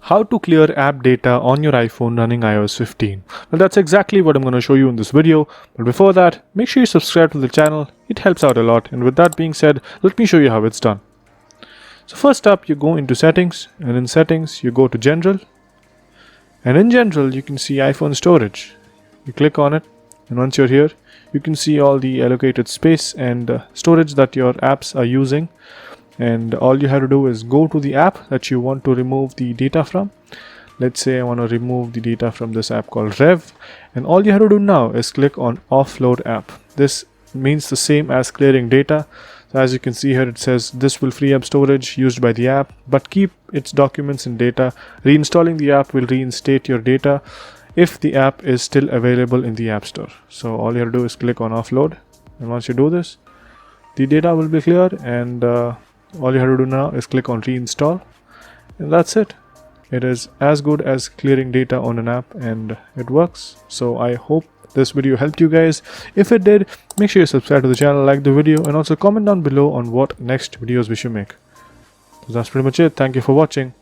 How to clear app data on your iPhone running iOS 15. Well, that's exactly what I'm going to show you in this video. But before that, make sure you subscribe to the channel. It helps out a lot. And with that being said, let me show you how it's done. So first up, you go into settings, and in settings, you go to general. And in general, you can see iPhone storage. You click on it, and once you're here, you can see all the allocated space and storage that your apps are using. And all you have to do is go to the app that you want to remove the data from. Let's say I want to remove the data from this app called Rev, and all you have to do now is click on offload app. This means the same as clearing data. So as you can see here, it says this will free up storage used by the app but keep its documents and data. Reinstalling the app will reinstate your data if the app is still available in the app store. So all you have to do is click on offload, and once you do this, the data will be cleared, and all you have to do now is click on reinstall, and that's it. It is as good as clearing data on an app, and it works. So I hope this video helped you guys. If it did, make sure you subscribe to the channel, like the video, and also comment down below on what next videos we should make. So that's pretty much it. Thank you for watching.